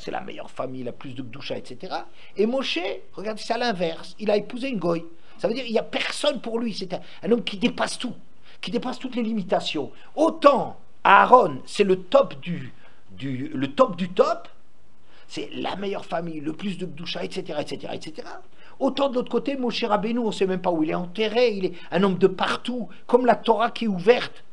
c'est la meilleure famille, la plus de Gdusha, etc. Et Moshe, regardez, c'est à l'inverse. Il a épousé une goy. Ça veut dire qu'il n'y a personne pour lui. C'est un homme qui dépasse tout, qui dépasse toutes les limitations. Autant Aaron, c'est le top le top du top, c'est la meilleure famille, le plus de Gdusha, etc., etc., etc. Autant de l'autre côté, Moshe Rabbeinu, on ne sait même pas où il est enterré, il est un homme de partout, comme la Torah qui est ouverte.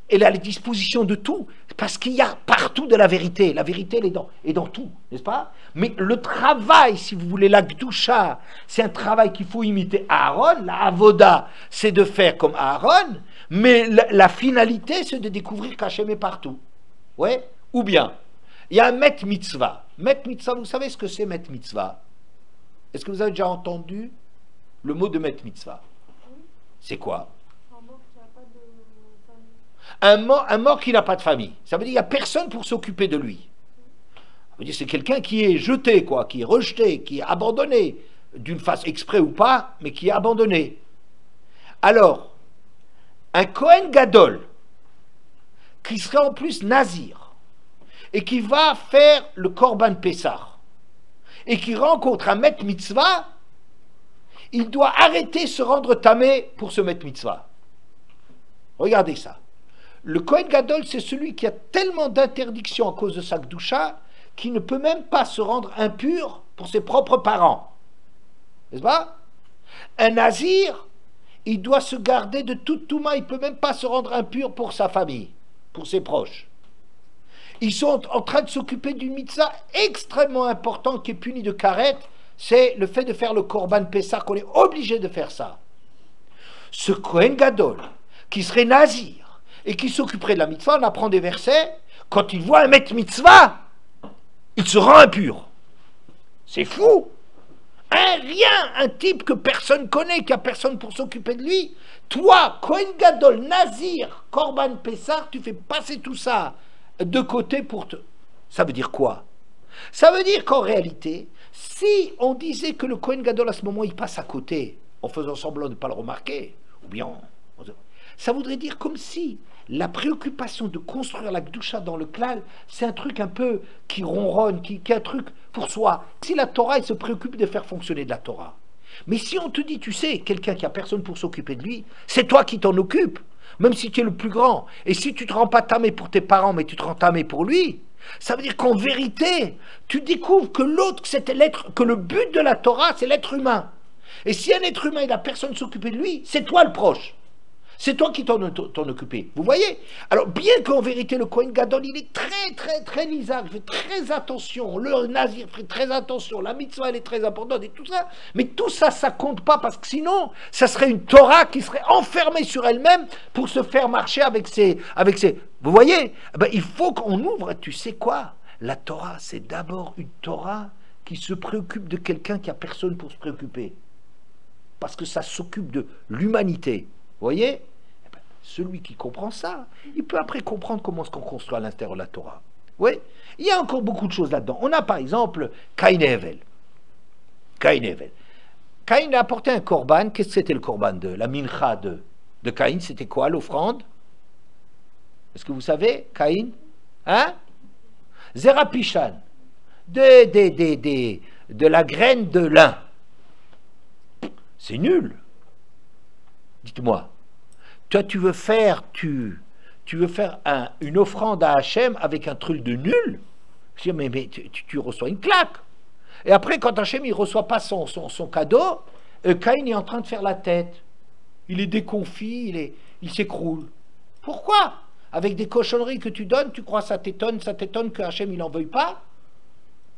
Elle a les dispositions de tout, parce qu'il y a partout de la vérité. La vérité, elle est dans tout, n'est-ce pas? Mais le travail, si vous voulez, la Gdusha, c'est un travail qu'il faut imiter Aaron. La Avoda, c'est de faire comme Aaron, mais la finalité, c'est de découvrir qu'Hachem est partout. Ouais? Ou bien, il y a un Met Mitzvah. Met Mitzvah, vous savez ce que c'est Met Mitzvah? Est-ce que vous avez déjà entendu le mot de Met Mitzvah? C'est quoi? Un mort qui n'a pas de famille. Ça veut dire qu'il n'y a personne pour s'occuper de lui. Ça veut dire que c'est quelqu'un qui est jeté, quoi, qui est rejeté, qui est abandonné, d'une façon exprès ou pas, mais qui est abandonné. Alors, un Kohen Gadol, qui serait en plus Nazir, et qui va faire le Korban Pessah, et qui rencontre un Met Mitzvah, il doit arrêter se rendre tamé pour ce Met Mitzvah. Regardez ça. Le Kohen Gadol, c'est celui qui a tellement d'interdictions à cause de sa Gdusha qu'il ne peut même pas se rendre impur pour ses propres parents. N'est-ce pas? Un Nazir, il doit se garder de toute touma, il ne peut même pas se rendre impur pour sa famille, pour ses proches. Ils sont en train de s'occuper d'une mitzvah extrêmement importante qui est punie de karet, c'est le fait de faire le Korban Pessah, qu'on est obligé de faire ça. Ce Kohen Gadol, qui serait Nazir, et qui s'occuperait de la mitzvah, on apprend des versets, quand il voit un Met Mitzvah, il se rend impur. C'est fou. Un type que personne connaît, qui a personne pour s'occuper de lui. Toi, Kohen Gadol, Nazir, Korban Pessah, tu fais passer tout ça de côté pour te... Ça veut dire quoi? Ça veut dire qu'en réalité, si on disait que le Kohen Gadol à ce moment, il passe à côté, en faisant semblant de ne pas le remarquer, ou bien... Ça voudrait dire comme si la préoccupation de construire la Gdusha dans le klal, c'est un truc un peu qui ronronne, qui est un truc pour soi. Si la Torah, elle se préoccupe de faire fonctionner de la Torah. Mais si on te dit, tu sais, quelqu'un qui a personne pour s'occuper de lui, c'est toi qui t'en occupes, même si tu es le plus grand. Et si tu te rends pas tamé pour tes parents, mais tu te rends tamé pour lui, ça veut dire qu'en vérité, tu découvres que l'autre, c'était l'être, que le but de la Torah, c'est l'être humain. Et si un être humain, il n'a personne s'occuper de lui, c'est toi le proche. C'est toi qui t'en occupé. Vous voyez? Alors, bien qu'en vérité, le Kohen Gadol, il est très lisard, il fait très attention. Le Nazir fait très attention. La mitzvah, elle est très importante et tout ça. Mais tout ça, ça compte pas parce que sinon, ça serait une Torah qui serait enfermée sur elle-même pour se faire marcher avec ses... Vous voyez? Ben, il faut qu'on ouvre. Tu sais quoi? La Torah, c'est d'abord une Torah qui se préoccupe de quelqu'un qui a personne pour se préoccuper. Parce que ça s'occupe de l'humanité. Vous voyez? Eh ben, celui qui comprend ça, il peut après comprendre comment est-ce qu'on construit à l'intérieur de la Torah. Oui, il y a encore beaucoup de choses là-dedans. On a par exemple Caïn et Hevel. Caïn et Hevel. Caïn a apporté un korban. Qu'est-ce que c'était le korban de la mincha de Caïn? C'était quoi l'offrande? Est-ce que vous savez, Caïn? Hein? Zerapishan. De la graine de lin. C'est nul. Dites-moi. Toi, tu veux faire une offrande à Hachem avec un truc de nul? Je dis, mais tu reçois une claque. Et après, quand Hachem ne reçoit pas son cadeau, Caïn est en train de faire la tête. Il est déconfit, il s'écroule. Pourquoi? Avec des cochonneries que tu donnes, tu crois ça t'étonne que Hachem il n'en veuille pas?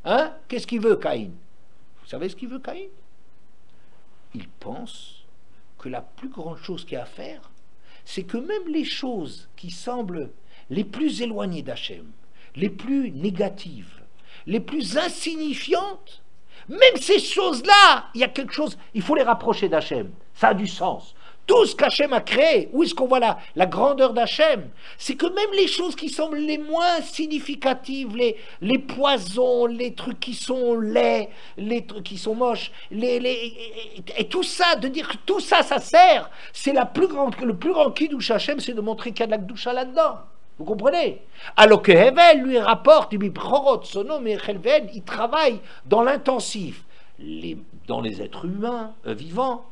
Hein? Qu'est-ce qu'il veut, Caïn? Vous savez ce qu'il veut, Caïn? Il pense que la plus grande chose qu'il y a à faire, c'est que même les choses qui semblent les plus éloignées d'Hachem, les plus négatives, les plus insignifiantes, même ces choses-là, il y a quelque chose, il faut les rapprocher d'Hachem. Ça a du sens. Tout ce qu'Hachem a créé, où est-ce qu'on voit la grandeur d'Hachem? C'est que même les choses qui semblent les moins significatives, les poisons, les trucs qui sont laids, les trucs qui sont moches, et tout ça, de dire que tout ça, ça sert, c'est le plus grand kiddush Hachem, c'est de montrer qu'il y a de la kdusha là-dedans. Vous comprenez? Alors que Hevel lui rapporte, il travaille dans l'intensif, dans les êtres humains vivants,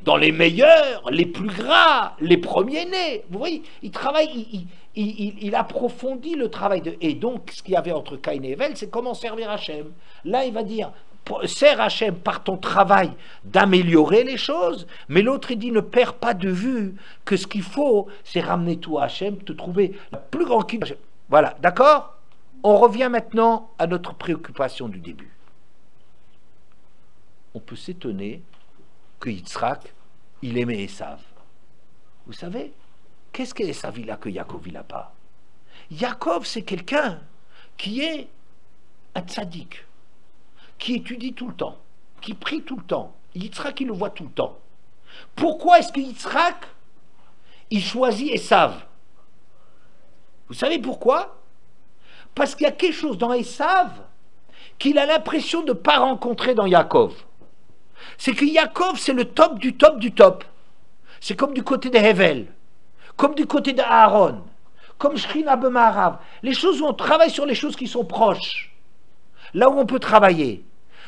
dans les meilleurs, les plus gras, les premiers-nés. Vous voyez, il travaille, il approfondit le travail. Et donc, ce qu'il y avait entre Caïn et Hevel, c'est comment servir Hachem. Là, il va dire, sers Hachem par ton travail d'améliorer les choses, mais l'autre, il dit, ne perds pas de vue que ce qu'il faut, c'est ramener tout à Hachem, te trouver la plus grande qui... Voilà, d'accord? On revient maintenant à notre préoccupation du début. On peut s'étonner que Yitzhak, il aimait Esav. Vous savez, qu'est-ce qu'Esav il a que Yaakov il n'a pas? Yaakov, c'est quelqu'un qui est un tzaddik, qui étudie tout le temps, qui prie tout le temps. Yitzhak, il le voit tout le temps. Pourquoi est-ce que Yitzhak, il choisit Esav? Vous savez pourquoi? Parce qu'il y a quelque chose dans Esav qu'il a l'impression de ne pas rencontrer dans Yaakov. C'est que Yaakov, c'est le top du top du top. C'est comme du côté de Hevel, comme du côté d'Aaron, comme Shechina B'Ma'arav. Les choses où on travaille sur les choses qui sont proches, là où on peut travailler.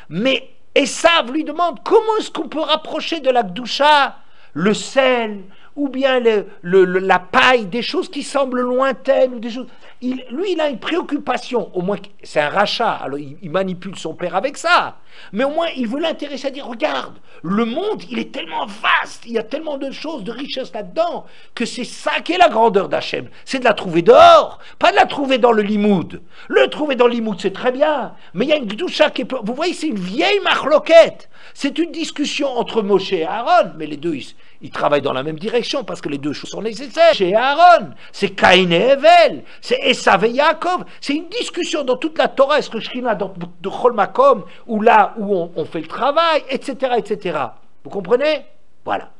Mais Esav lui demande comment est-ce qu'on peut rapprocher de la Kdusha le sel, ou bien la paille, des choses qui semblent lointaines, ou des choses... Lui, il a une préoccupation, au moins, c'est un rachat, alors il manipule son père avec ça, mais au moins, il veut l'intéresser à dire, regarde, le monde, il est tellement vaste, il y a tellement de choses, de richesses là-dedans, que c'est ça qui est la grandeur d'Hachem, c'est de la trouver dehors, pas de la trouver dans le limoud. Le trouver dans le limoud, c'est très bien, mais il y a une gdoucha qui est... Vous voyez, c'est une vieille marloquette, c'est une discussion entre Moshe et Aaron, mais les deux, ils travaillent dans la même direction, parce que les deux choses sont nécessaires. Chez Aaron, c'est Caïn et Hevel, c'est Esav et Yaakov, c'est une discussion dans toute la Torah, est-ce que Shekhinah dans de Chol Makom, ou là où on fait le travail, etc., etc. Vous comprenez? Voilà.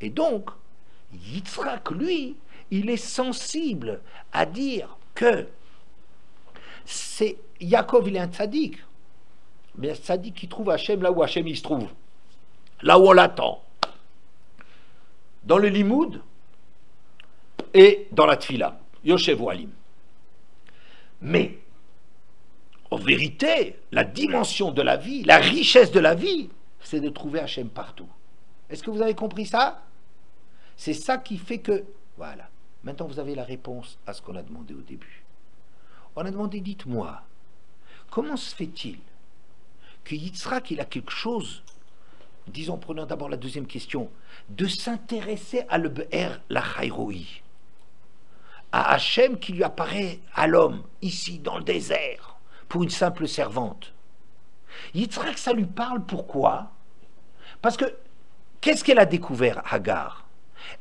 Et donc, Yitzhak, lui, il est sensible à dire que c'est Yaakov, il est un tzaddik, mais un tzaddik qui trouve Hachem là où Hachem il se trouve, là où on l'attend. Dans le limoud et dans la tfila, Yoshev Walim. Mais, en vérité, la dimension de la vie, la richesse de la vie, c'est de trouver Hachem partout. Est-ce que vous avez compris ça? C'est ça qui fait que... Voilà. Maintenant, vous avez la réponse à ce qu'on a demandé au début. On a demandé, dites-moi, comment se fait-il que Yitzhak, il a quelque chose... Disons, prenons d'abord la deuxième question, de s'intéresser à le Be'er la Chayroi, à Hachem qui lui apparaît à l'homme, ici, dans le désert, pour une simple servante. Yitzhak, ça lui parle, pourquoi? Parce que, qu'est-ce qu'elle a découvert, Hagar?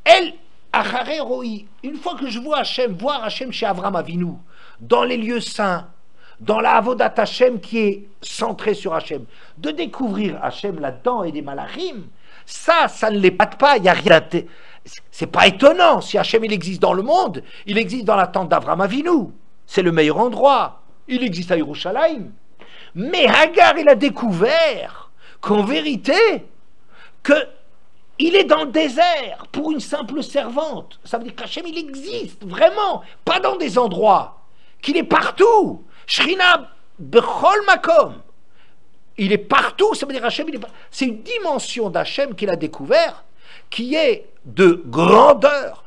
Elle, à Chayroi, une fois que je vois Hachem, voir Hachem chez Avram Avinu, dans les lieux saints, dans la Avodat Hachem qui est centrée sur Hachem, de découvrir Hachem là-dedans et des malachim, ça ne l'épate pas, il n'y a rien. C'est pas étonnant, si Hachem il existe dans le monde, il existe dans la tente d'Avram Avinu, c'est le meilleur endroit. il existe à Yerushalayim. Mais Hagar, il a découvert qu'en vérité, qu'il est dans le désert pour une simple servante. Ça veut dire qu'Hachem, il existe, vraiment, pas dans des endroits, qu'il est partout. Shrina bechol makom. Il est partout, ça veut dire Hachem, c'est une dimension d'Hachem qu'il a découvert, qui est de grandeur,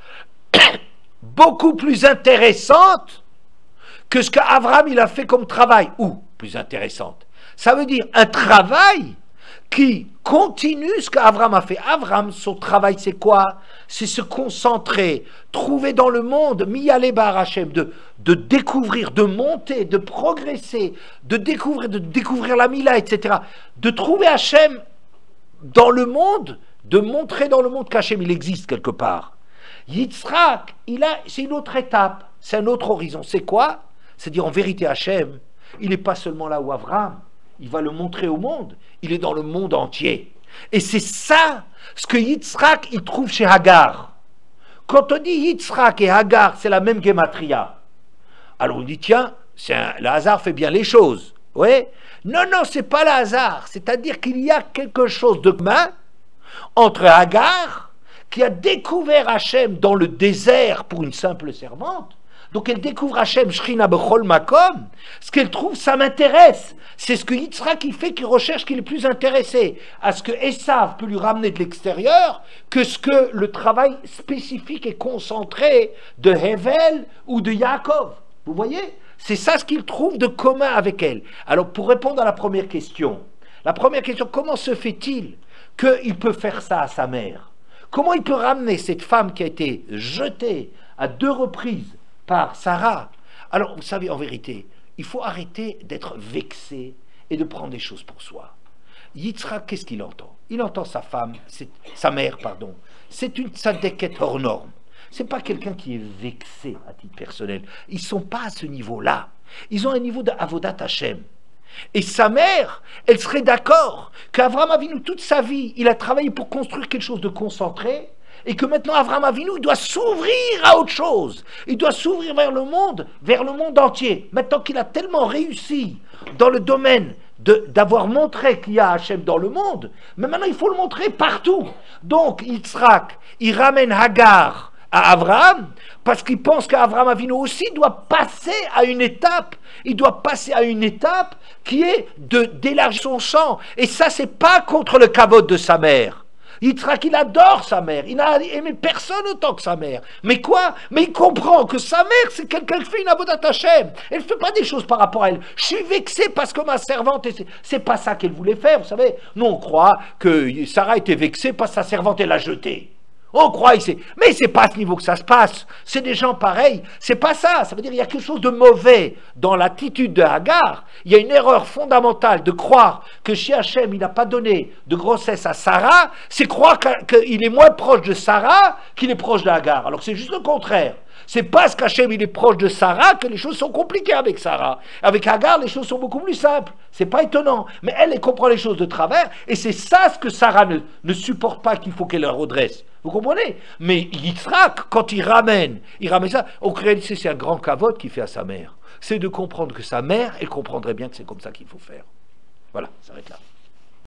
beaucoup plus intéressante que ce qu'Abraham il a fait comme travail, ou plus intéressante. Ça veut dire un travail qui continue ce qu'Abraham a fait. Abraham, son travail, c'est quoi? C'est se concentrer, trouver dans le monde, miyaler bar Hachem, de découvrir, de monter, de progresser, de découvrir la Mila, etc. De trouver Hachem dans le monde, de montrer dans le monde qu'Hachem, il existe quelque part. Yitzhak, c'est une autre étape, c'est un autre horizon. C'est quoi? C'est-à-dire, en vérité, Hachem, il n'est pas seulement là où Abraham, il va le montrer au monde, il est dans le monde entier. Et c'est ça, ce que Yitzhak, il trouve chez Hagar. Quand on dit Yitzhak et Hagar, c'est la même gematria. Alors on dit, tiens, le hasard fait bien les choses. Oui? Non, c'est pas le hasard. C'est-à-dire qu'il y a quelque chose de commun entre Hagar, qui a découvert Hachem dans le désert pour une simple servante. Donc elle découvre Hachem, Shrina bechol makom. Ce qu'elle trouve, ça m'intéresse. C'est ce que Yitzhak qui fait, qu'il recherche, qu'il est plus intéressé à ce que Esav peut lui ramener de l'extérieur que ce que le travail spécifique et concentré de Hevel ou de Yaakov. Vous voyez? C'est ça ce qu'il trouve de commun avec elle. Alors pour répondre à la première question, comment se fait-il qu'il peut faire ça à sa mère? Comment il peut ramener cette femme qui a été jetée à 2 reprises par Sarah? Alors, vous savez, en vérité, il faut arrêter d'être vexé et de prendre des choses pour soi. Yitzhak, qu'est-ce qu'il entend? Il entend sa mère, c'est une tzadéket hors norme. C'est pas quelqu'un qui est vexé à titre personnel. Ils sont pas à ce niveau-là. Ils ont un niveau d'avodat Hashem. Et sa mère, elle serait d'accord qu'Avraham Avinu, toute sa vie, il a travaillé pour construire quelque chose de concentré, et que maintenant Avraham Avinu, il doit s'ouvrir à autre chose. Il doit s'ouvrir vers le monde entier. Maintenant qu'il a tellement réussi dans le domaine d'avoir montré qu'il y a Hachem dans le monde, mais maintenant il faut le montrer partout. Donc Yitzhak, il ramène Hagar à Avraham, parce qu'il pense qu'Avraham Avinu aussi doit passer à une étape. Il doit passer à une étape qui est d'élargir son champ. Et ça, c'est pas contre le kavod de sa mère. Yitzhak, il adore sa mère. Il n'a aimé personne autant que sa mère. Mais quoi? Mais il comprend que sa mère, c'est quelqu'un qui fait une avodat Hashem. Elle ne fait pas des choses par rapport à elle. Je suis vexé parce que ma servante... C'est pas ça qu'elle voulait faire, vous savez. Nous, on croit que Sarah était vexée parce que sa servante, elle l'a jetée. On croit ici. Mais c'est pas à ce niveau que ça se passe. C'est des gens pareils. C'est pas ça. Ça veut dire qu'il y a quelque chose de mauvais dans l'attitude de Hagar. Il y a une erreur fondamentale de croire que chez Hachem, il n'a pas donné de grossesse à Sarah. C'est croire qu'il est moins proche de Sarah qu'il est proche de Hagar. Alors c'est juste le contraire. C'est parce qu'Hachem il est proche de Sarah que les choses sont compliquées avec Sarah. Avec Hagar, les choses sont beaucoup plus simples. C'est pas étonnant. Mais elle comprend les choses de travers. Et c'est ça ce que Sarah ne supporte pas, qu'il faut qu'elle redresse. Vous comprenez? Mais Yitzhak, quand il ramène ça. En réalité, c'est un grand kavod qu'il fait à sa mère. C'est de comprendre que sa mère, elle comprendrait bien que c'est comme ça qu'il faut faire. Voilà, ça s'arrête là.